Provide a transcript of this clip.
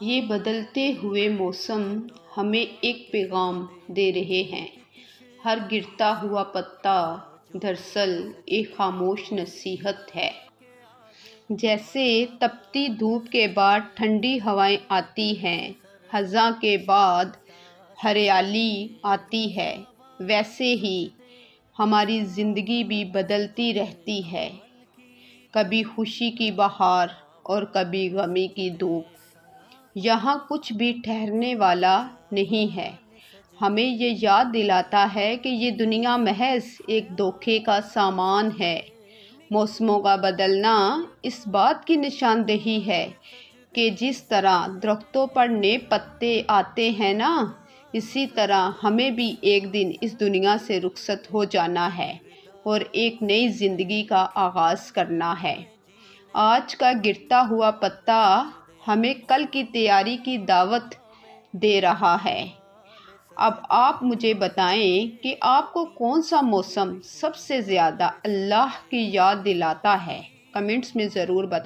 یہ بدلتے ہوئے موسم ہمیں ایک پیغام دے رہے ہیں۔ ہر گرتا ہوا پتا دراصل ایک خاموش نصیحت ہے۔ جیسے تپتی دھوپ کے بعد ٹھنڈی ہوائیں آتی ہیں، خزاں کے بعد ہریالی آتی ہے، ویسے ہی ہماری زندگی بھی بدلتی رہتی ہے۔ کبھی خوشی کی بہار اور کبھی غمی کی دھوپ۔ یہاں کچھ بھی ٹھہرنے والا نہیں ہے۔ ہمیں یہ یاد دلاتا ہے کہ یہ دنیا محض ایک دھوکے کا سامان ہے۔ موسموں کا بدلنا اس بات کی نشاندہی ہے کہ جس طرح درختوں پر نئے پتے آتے ہیں نا، اسی طرح ہمیں بھی ایک دن اس دنیا سے رخصت ہو جانا ہے اور ایک نئی زندگی کا آغاز کرنا ہے۔ آج کا گرتا ہوا پتا ہمیں کل کی تیاری کی دعوت دے رہا ہے۔ اب آپ مجھے بتائیں کہ آپ کو کون سا موسم سب سے زیادہ اللہ کی یاد دلاتا ہے؟ کمنٹس میں ضرور بتائیں۔